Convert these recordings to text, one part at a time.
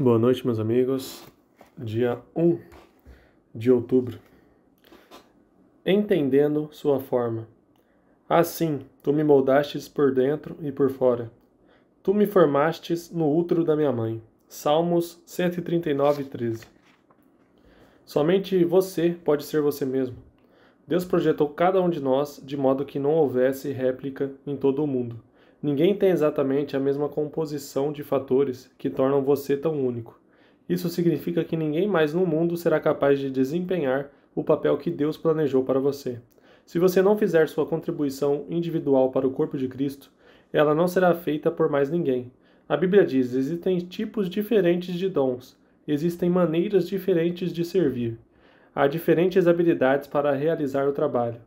Boa noite, meus amigos. Dia 1 de outubro. Entendendo sua forma. Assim, tu me moldastes por dentro e por fora. Tu me formastes no útero da minha mãe. Salmos 139, 13. Somente você pode ser você mesmo. Deus projetou cada um de nós de modo que não houvesse réplica em todo o mundo. Ninguém tem exatamente a mesma composição de fatores que tornam você tão único. Isso significa que ninguém mais no mundo será capaz de desempenhar o papel que Deus planejou para você. Se você não fizer sua contribuição individual para o corpo de Cristo, ela não será feita por mais ninguém. A Bíblia diz: existem tipos diferentes de dons, existem maneiras diferentes de servir. Há diferentes habilidades para realizar o trabalho.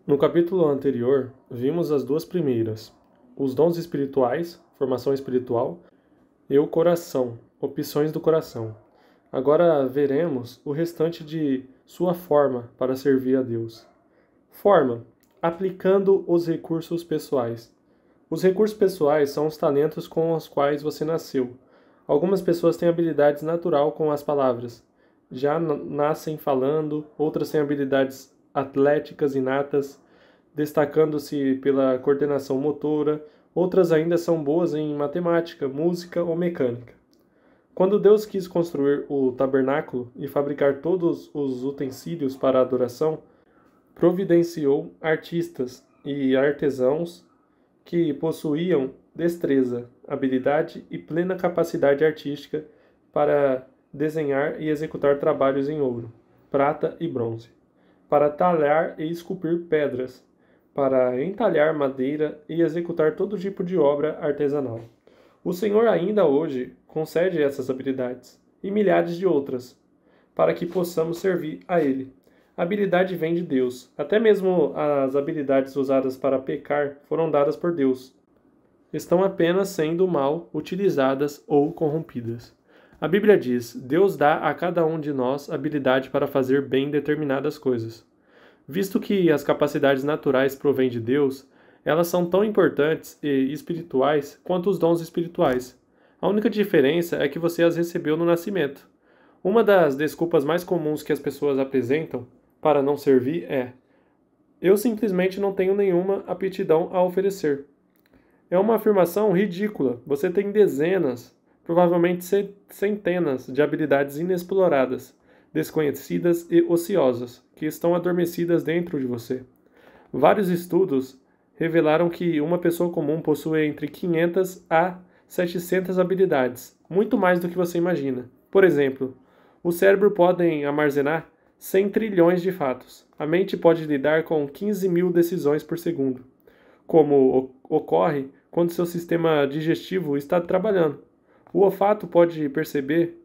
No capítulo anterior, vimos as duas primeiras: os dons espirituais, formação espiritual, e o coração, opções do coração. Agora veremos o restante de sua forma para servir a Deus. Forma: aplicando os recursos pessoais. Os recursos pessoais são os talentos com os quais você nasceu. Algumas pessoas têm habilidades natural com as palavras. Já nascem falando, outras têm habilidades atléticas inatas, destacando-se pela coordenação motora, outras ainda são boas em matemática, música ou mecânica. Quando Deus quis construir o tabernáculo e fabricar todos os utensílios para a adoração, providenciou artistas e artesãos que possuíam destreza, habilidade e plena capacidade artística para desenhar e executar trabalhos em ouro, prata e bronze, para talhar e esculpir pedras, para entalhar madeira e executar todo tipo de obra artesanal. O Senhor ainda hoje concede essas habilidades e milhares de outras, para que possamos servir a Ele. A habilidade vem de Deus. Até mesmo as habilidades usadas para pecar foram dadas por Deus. Estão apenas sendo mal utilizadas ou corrompidas. A Bíblia diz: Deus dá a cada um de nós habilidade para fazer bem determinadas coisas. Visto que as capacidades naturais provêm de Deus, elas são tão importantes e espirituais quanto os dons espirituais. A única diferença é que você as recebeu no nascimento. Uma das desculpas mais comuns que as pessoas apresentam para não servir é: eu simplesmente não tenho nenhuma aptidão a oferecer. É uma afirmação ridícula. Você tem dezenas, provavelmente centenas de habilidades inexploradas, desconhecidas e ociosas, que estão adormecidas dentro de você. Vários estudos revelaram que uma pessoa comum possui entre 500 a 700 habilidades, muito mais do que você imagina. Por exemplo, o cérebro pode armazenar 100 trilhões de fatos. A mente pode lidar com 15 mil decisões por segundo, como ocorre quando seu sistema digestivo está trabalhando. O olfato pode perceber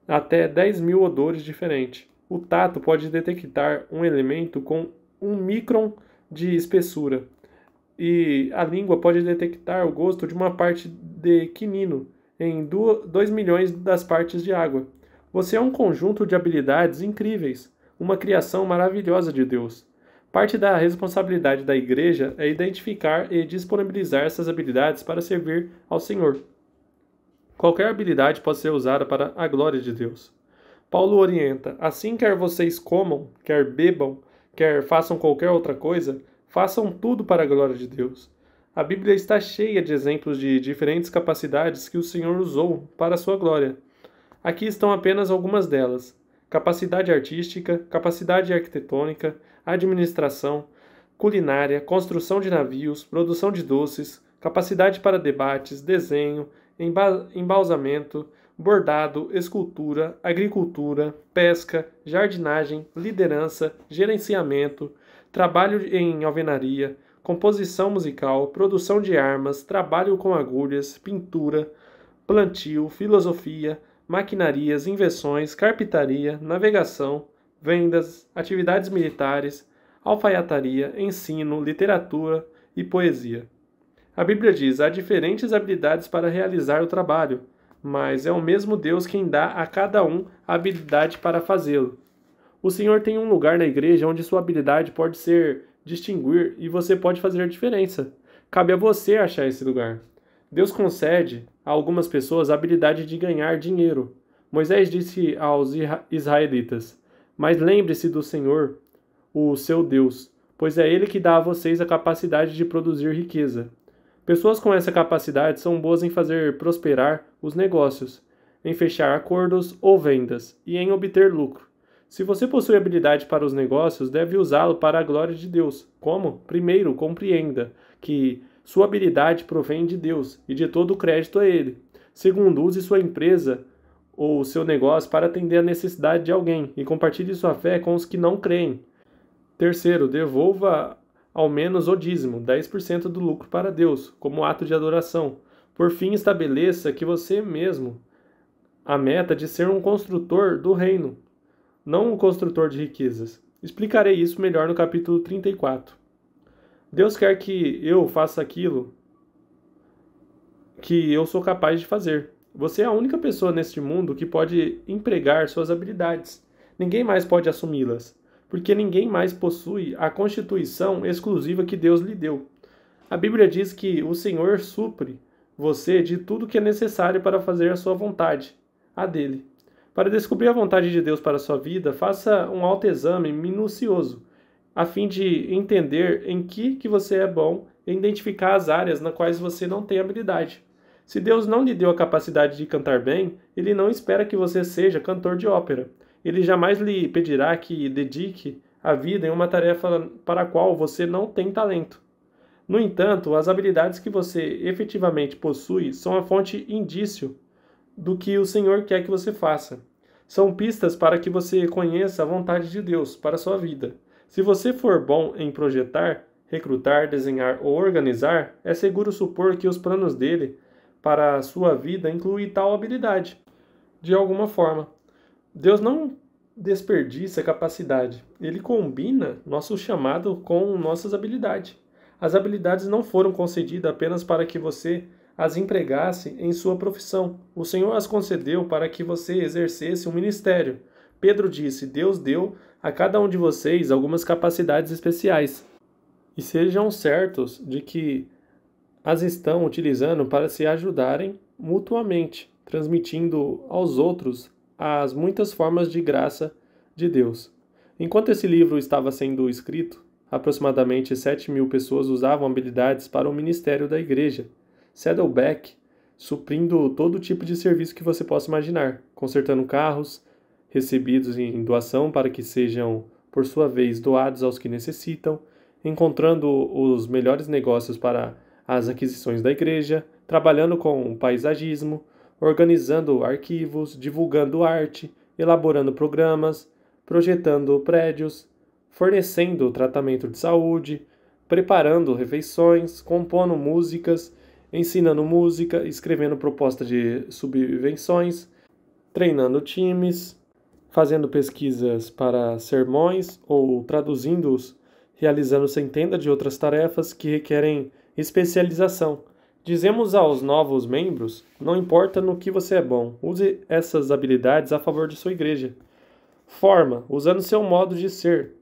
até 10 mil odores diferentes. O tato pode detectar um elemento com 1 micron de espessura. E a língua pode detectar o gosto de uma parte de quinino em 2 milhões das partes de água. Você é um conjunto de habilidades incríveis, uma criação maravilhosa de Deus. Parte da responsabilidade da igreja é identificar e disponibilizar essas habilidades para servir ao Senhor. Qualquer habilidade pode ser usada para a glória de Deus. Paulo orienta: assim, quer vocês comam, quer bebam, quer façam qualquer outra coisa, façam tudo para a glória de Deus. A Bíblia está cheia de exemplos de diferentes capacidades que o Senhor usou para a sua glória. Aqui estão apenas algumas delas: capacidade artística, capacidade arquitetônica, administração, culinária, construção de navios, produção de doces, capacidade para debates, desenho, embalsamento, bordado, escultura, agricultura, pesca, jardinagem, liderança, gerenciamento, trabalho em alvenaria, composição musical, produção de armas, trabalho com agulhas, pintura, plantio, filosofia, maquinarias, invenções, carpintaria, navegação, vendas, atividades militares, alfaiataria, ensino, literatura e poesia. A Bíblia diz: há diferentes habilidades para realizar o trabalho, mas é o mesmo Deus quem dá a cada um a habilidade para fazê-lo. O Senhor tem um lugar na igreja onde sua habilidade pode ser distinguir e você pode fazer a diferença. Cabe a você achar esse lugar. Deus concede a algumas pessoas a habilidade de ganhar dinheiro. Moisés disse aos israelitas: Mas lembre-se do Senhor, o seu Deus, pois é Ele que dá a vocês a capacidade de produzir riqueza. Pessoas com essa capacidade são boas em fazer prosperar os negócios, em fechar acordos ou vendas e em obter lucro. Se você possui habilidade para os negócios, deve usá-lo para a glória de Deus. Como? Primeiro, compreenda que sua habilidade provém de Deus e de todo o crédito a Ele. Segundo, use sua empresa ou seu negócio para atender a necessidade de alguém e compartilhe sua fé com os que não creem. Terceiro, devolva ao menos o dízimo, 10% do lucro para Deus, como ato de adoração. Por fim, estabeleça que você mesmo a meta de ser um construtor do reino, não um construtor de riquezas. Explicarei isso melhor no capítulo 34. Deus quer que eu faça aquilo que eu sou capaz de fazer. Você é a única pessoa neste mundo que pode empregar suas habilidades. Ninguém mais pode assumi-las, porque ninguém mais possui a constituição exclusiva que Deus lhe deu. A Bíblia diz que o Senhor supre você de tudo que é necessário para fazer a sua vontade, a dele. Para descobrir a vontade de Deus para a sua vida, faça um autoexame minucioso, a fim de entender em que você é bom e identificar as áreas nas quais você não tem habilidade. Se Deus não lhe deu a capacidade de cantar bem, Ele não espera que você seja cantor de ópera. Ele jamais lhe pedirá que dedique a vida em uma tarefa para a qual você não tem talento. No entanto, as habilidades que você efetivamente possui são a fonte indício do que o Senhor quer que você faça. São pistas para que você conheça a vontade de Deus para a sua vida. Se você for bom em projetar, recrutar, desenhar ou organizar, é seguro supor que os planos dele para a sua vida incluem tal habilidade. De alguma forma, Deus não desperdiça capacidade. Ele combina nosso chamado com nossas habilidades. As habilidades não foram concedidas apenas para que você as empregasse em sua profissão. O Senhor as concedeu para que você exercesse um ministério. Pedro disse: Deus deu a cada um de vocês algumas capacidades especiais. E sejam certos de que as estão utilizando para se ajudarem mutuamente, transmitindo aos outros as muitas formas de graça de Deus. Enquanto esse livro estava sendo escrito, aproximadamente 7.000 pessoas usavam habilidades para o ministério da igreja. Saddleback, suprindo todo tipo de serviço que você possa imaginar, consertando carros recebidos em doação para que sejam, por sua vez, doados aos que necessitam, encontrando os melhores negócios para as aquisições da igreja, trabalhando com paisagismo, organizando arquivos, divulgando arte, elaborando programas, projetando prédios, fornecendo tratamento de saúde, preparando refeições, compondo músicas, ensinando música, escrevendo propostas de subvenções, treinando times, fazendo pesquisas para sermões ou traduzindo-os, realizando centenas de outras tarefas que requerem especialização. Dizemos aos novos membros: não importa no que você é bom, use essas habilidades a favor de sua igreja. Forma, usando seu modo de ser.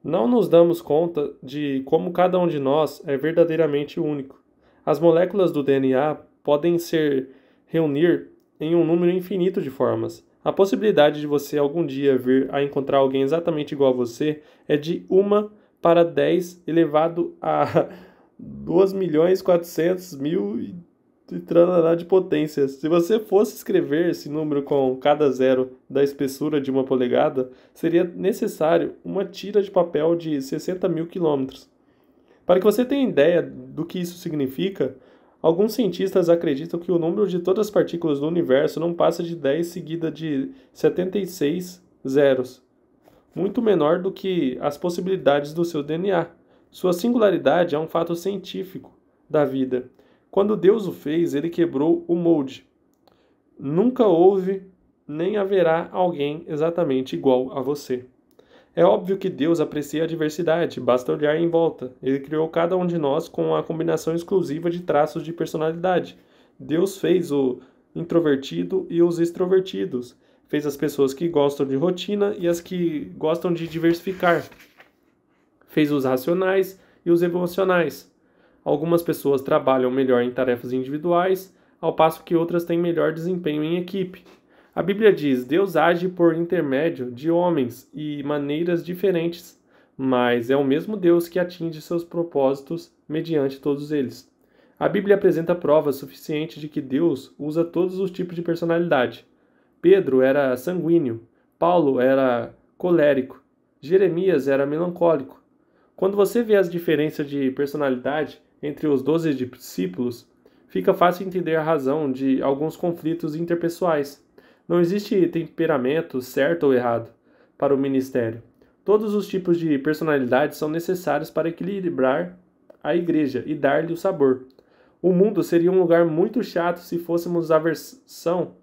Não nos damos conta de como cada um de nós é verdadeiramente único. As moléculas do DNA podem se reunir em um número infinito de formas. A possibilidade de você algum dia vir a encontrar alguém exatamente igual a você é de 1 para 10 elevado a 2.400.000 e tralala de potências. Se você fosse escrever esse número com cada zero da espessura de 1 polegada, seria necessário uma tira de papel de 60.000 quilômetros. Para que você tenha ideia do que isso significa, alguns cientistas acreditam que o número de todas as partículas do universo não passa de 10 seguida de 76 zeros, muito menor do que as possibilidades do seu DNA. Sua singularidade é um fato científico da vida. Quando Deus o fez, ele quebrou o molde. Nunca houve nem haverá alguém exatamente igual a você. É óbvio que Deus aprecia a diversidade, basta olhar em volta. Ele criou cada um de nós com a combinação exclusiva de traços de personalidade. Deus fez o introvertido e os extrovertidos. Fez as pessoas que gostam de rotina e as que gostam de diversificar. Fez os racionais e os emocionais. Algumas pessoas trabalham melhor em tarefas individuais, ao passo que outras têm melhor desempenho em equipe. A Bíblia diz: Deus age por intermédio de homens e maneiras diferentes, mas é o mesmo Deus que atinge seus propósitos mediante todos eles. A Bíblia apresenta provas suficientes de que Deus usa todos os tipos de personalidade. Pedro era sanguíneo, Paulo era colérico, Jeremias era melancólico. Quando você vê as diferenças de personalidade entre os 12 discípulos, fica fácil entender a razão de alguns conflitos interpessoais. Não existe temperamento certo ou errado para o ministério. Todos os tipos de personalidade são necessários para equilibrar a igreja e dar-lhe o sabor. O mundo seria um lugar muito chato se fôssemos a versão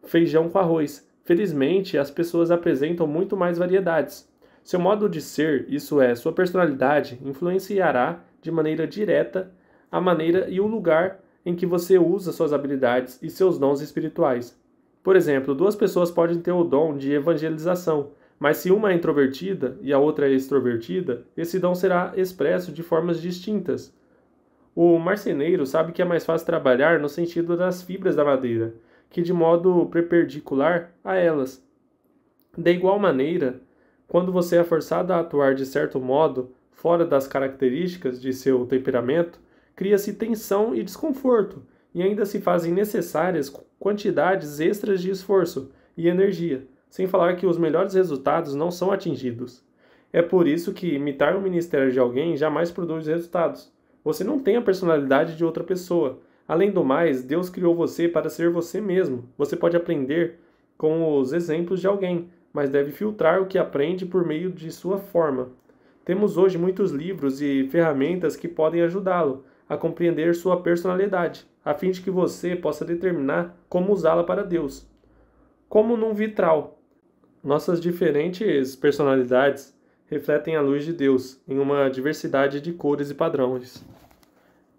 feijão com arroz. Felizmente, as pessoas apresentam muito mais variedades. Seu modo de ser, isso é, sua personalidade, influenciará de maneira direta a maneira e o lugar em que você usa suas habilidades e seus dons espirituais. Por exemplo, duas pessoas podem ter o dom de evangelização, mas se uma é introvertida e a outra é extrovertida, esse dom será expresso de formas distintas. O marceneiro sabe que é mais fácil trabalhar no sentido das fibras da madeira, que de modo perpendicular a elas. De igual maneira, quando você é forçado a atuar de certo modo, fora das características de seu temperamento, cria-se tensão e desconforto, e ainda se fazem necessárias quantidades extras de esforço e energia, sem falar que os melhores resultados não são atingidos. É por isso que imitar o ministério de alguém jamais produz resultados. Você não tem a personalidade de outra pessoa. Além do mais, Deus criou você para ser você mesmo. Você pode aprender com os exemplos de alguém, mas deve filtrar o que aprende por meio de sua forma. Temos hoje muitos livros e ferramentas que podem ajudá-lo a compreender sua personalidade, a fim de que você possa determinar como usá-la para Deus. Como num vitral. Nossas diferentes personalidades refletem a luz de Deus em uma diversidade de cores e padrões.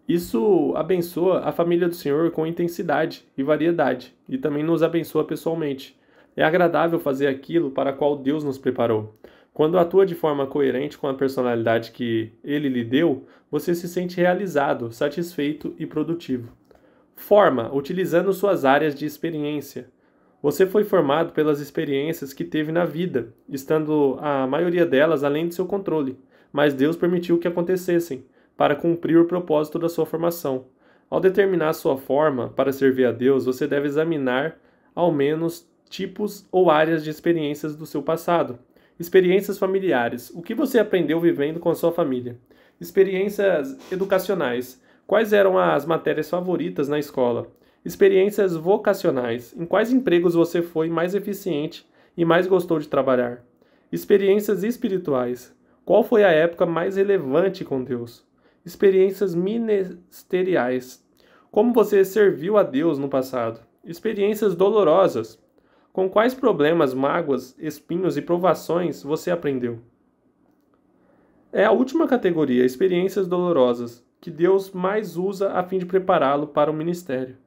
Isso abençoa a família do Senhor com intensidade e variedade, e também nos abençoa pessoalmente. É agradável fazer aquilo para qual Deus nos preparou. Quando atua de forma coerente com a personalidade que Ele lhe deu, você se sente realizado, satisfeito e produtivo. Forma, utilizando suas áreas de experiência. Você foi formado pelas experiências que teve na vida, estando a maioria delas além de seu controle, mas Deus permitiu que acontecessem, para cumprir o propósito da sua formação. Ao determinar sua forma para servir a Deus, você deve examinar, ao menos, tipos ou áreas de experiências do seu passado. Experiências familiares. O que você aprendeu vivendo com a sua família? Experiências educacionais. Quais eram as matérias favoritas na escola? Experiências vocacionais. Em quais empregos você foi mais eficiente e mais gostou de trabalhar? Experiências espirituais. Qual foi a época mais relevante com Deus? Experiências ministeriais. Como você serviu a Deus no passado? Experiências dolorosas. Com quais problemas, mágoas, espinhos e provações você aprendeu? É a última categoria, experiências dolorosas, que Deus mais usa a fim de prepará-lo para o ministério.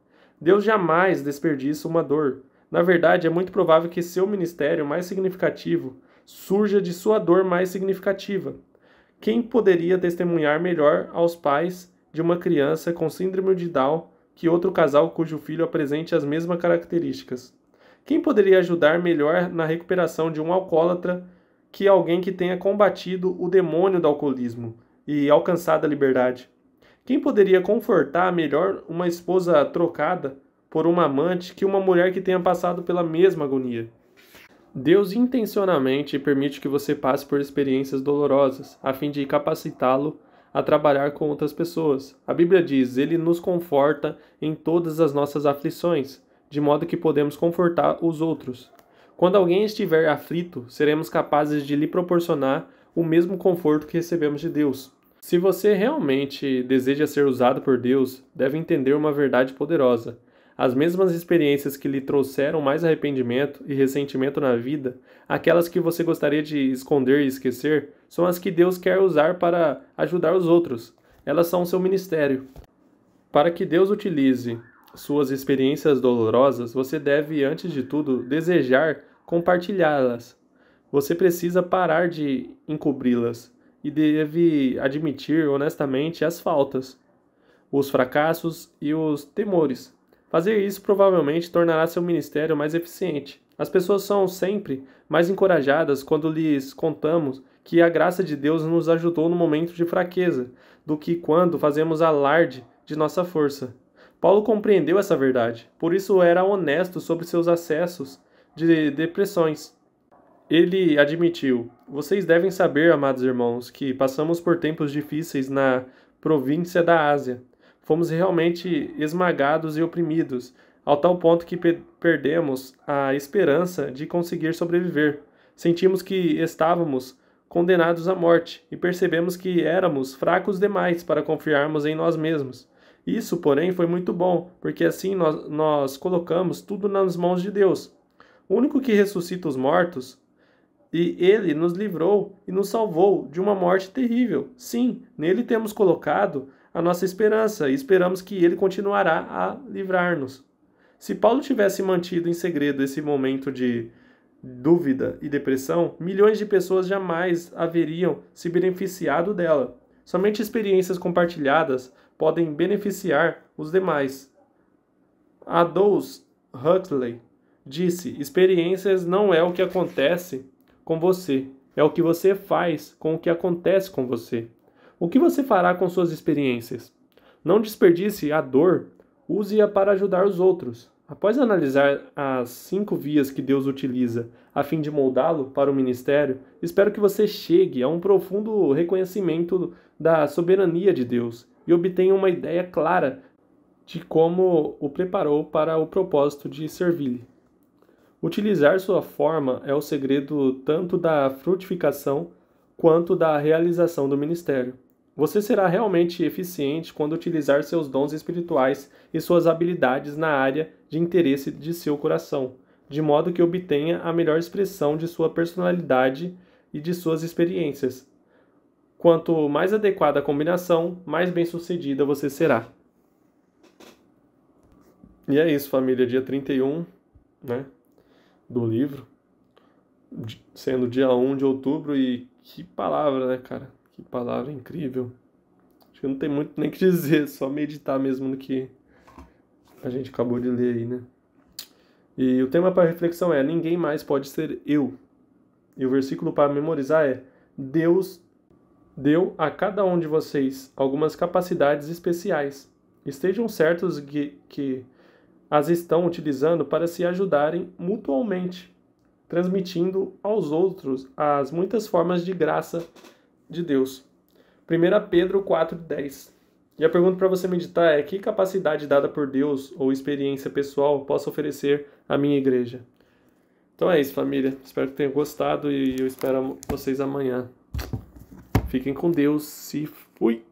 Deus jamais desperdiça uma dor. Na verdade, é muito provável que seu ministério mais significativo surja de sua dor mais significativa. Quem poderia testemunhar melhor aos pais de uma criança com síndrome de Down que outro casal cujo filho apresente as mesmas características? Quem poderia ajudar melhor na recuperação de um alcoólatra que alguém que tenha combatido o demônio do alcoolismo e alcançado a liberdade? Quem poderia confortar melhor uma esposa trocada por uma amante que uma mulher que tenha passado pela mesma agonia? Deus intencionalmente permite que você passe por experiências dolorosas, a fim de capacitá-lo a trabalhar com outras pessoas. A Bíblia diz: Ele nos conforta em todas as nossas aflições, de modo que podemos confortar os outros. Quando alguém estiver aflito, seremos capazes de lhe proporcionar o mesmo conforto que recebemos de Deus. Se você realmente deseja ser usado por Deus, deve entender uma verdade poderosa. As mesmas experiências que lhe trouxeram mais arrependimento e ressentimento na vida, aquelas que você gostaria de esconder e esquecer, são as que Deus quer usar para ajudar os outros. Elas são seu ministério. Para que Deus utilize suas experiências dolorosas, você deve, antes de tudo, desejar compartilhá-las. Você precisa parar de encobri-las e deve admitir honestamente as faltas, os fracassos e os temores. Fazer isso provavelmente tornará seu ministério mais eficiente. As pessoas são sempre mais encorajadas quando lhes contamos que a graça de Deus nos ajudou no momento de fraqueza, do que quando fazemos alarde de nossa força. Paulo compreendeu essa verdade, por isso era honesto sobre seus acessos de depressões. Ele admitiu: Vocês devem saber, amados irmãos, que passamos por tempos difíceis na província da Ásia. Fomos realmente esmagados e oprimidos, ao tal ponto que perdemos a esperança de conseguir sobreviver. Sentimos que estávamos condenados à morte e percebemos que éramos fracos demais para confiarmos em nós mesmos. Isso, porém, foi muito bom, porque assim nós colocamos tudo nas mãos de Deus, o único que ressuscita os mortos, e ele nos livrou e nos salvou de uma morte terrível. Sim, nele temos colocado a nossa esperança e esperamos que ele continuará a livrar-nos. Se Paulo tivesse mantido em segredo esse momento de dúvida e depressão, milhões de pessoas jamais haveriam se beneficiado dela. Somente experiências compartilhadas podem beneficiar os demais. Aldous Huxley disse: experiências não é o que acontece com você, é o que você faz com o que acontece com você. O que você fará com suas experiências? Não desperdice a dor, use-a para ajudar os outros. Após analisar as 5 vias que Deus utiliza a fim de moldá-lo para o ministério, espero que você chegue a um profundo reconhecimento da soberania de Deus e obtenha uma ideia clara de como o preparou para o propósito de servir-lhe. Utilizar sua forma é o segredo tanto da frutificação quanto da realização do ministério. Você será realmente eficiente quando utilizar seus dons espirituais e suas habilidades na área de interesse de seu coração, de modo que obtenha a melhor expressão de sua personalidade e de suas experiências. Quanto mais adequada a combinação, mais bem-sucedida você será. E é isso, família. Dia 31, né, do livro, sendo dia 1 de outubro, e que palavra, né, cara? Que palavra incrível. Acho que não tem muito nem o que dizer, só meditar mesmo no que a gente acabou de ler aí, né? E o tema para reflexão é: ninguém mais pode ser eu. E o versículo para memorizar é: Deus deu a cada um de vocês algumas capacidades especiais. Estejam certos que as estão utilizando para se ajudarem mutuamente, transmitindo aos outros as muitas formas de graça de Deus. 1 Pedro 4:10. E a pergunta para você meditar é: que capacidade dada por Deus ou experiência pessoal posso oferecer à minha igreja? Então é isso, família. Espero que tenham gostado e eu espero vocês amanhã. Fiquem com Deus. Se fui!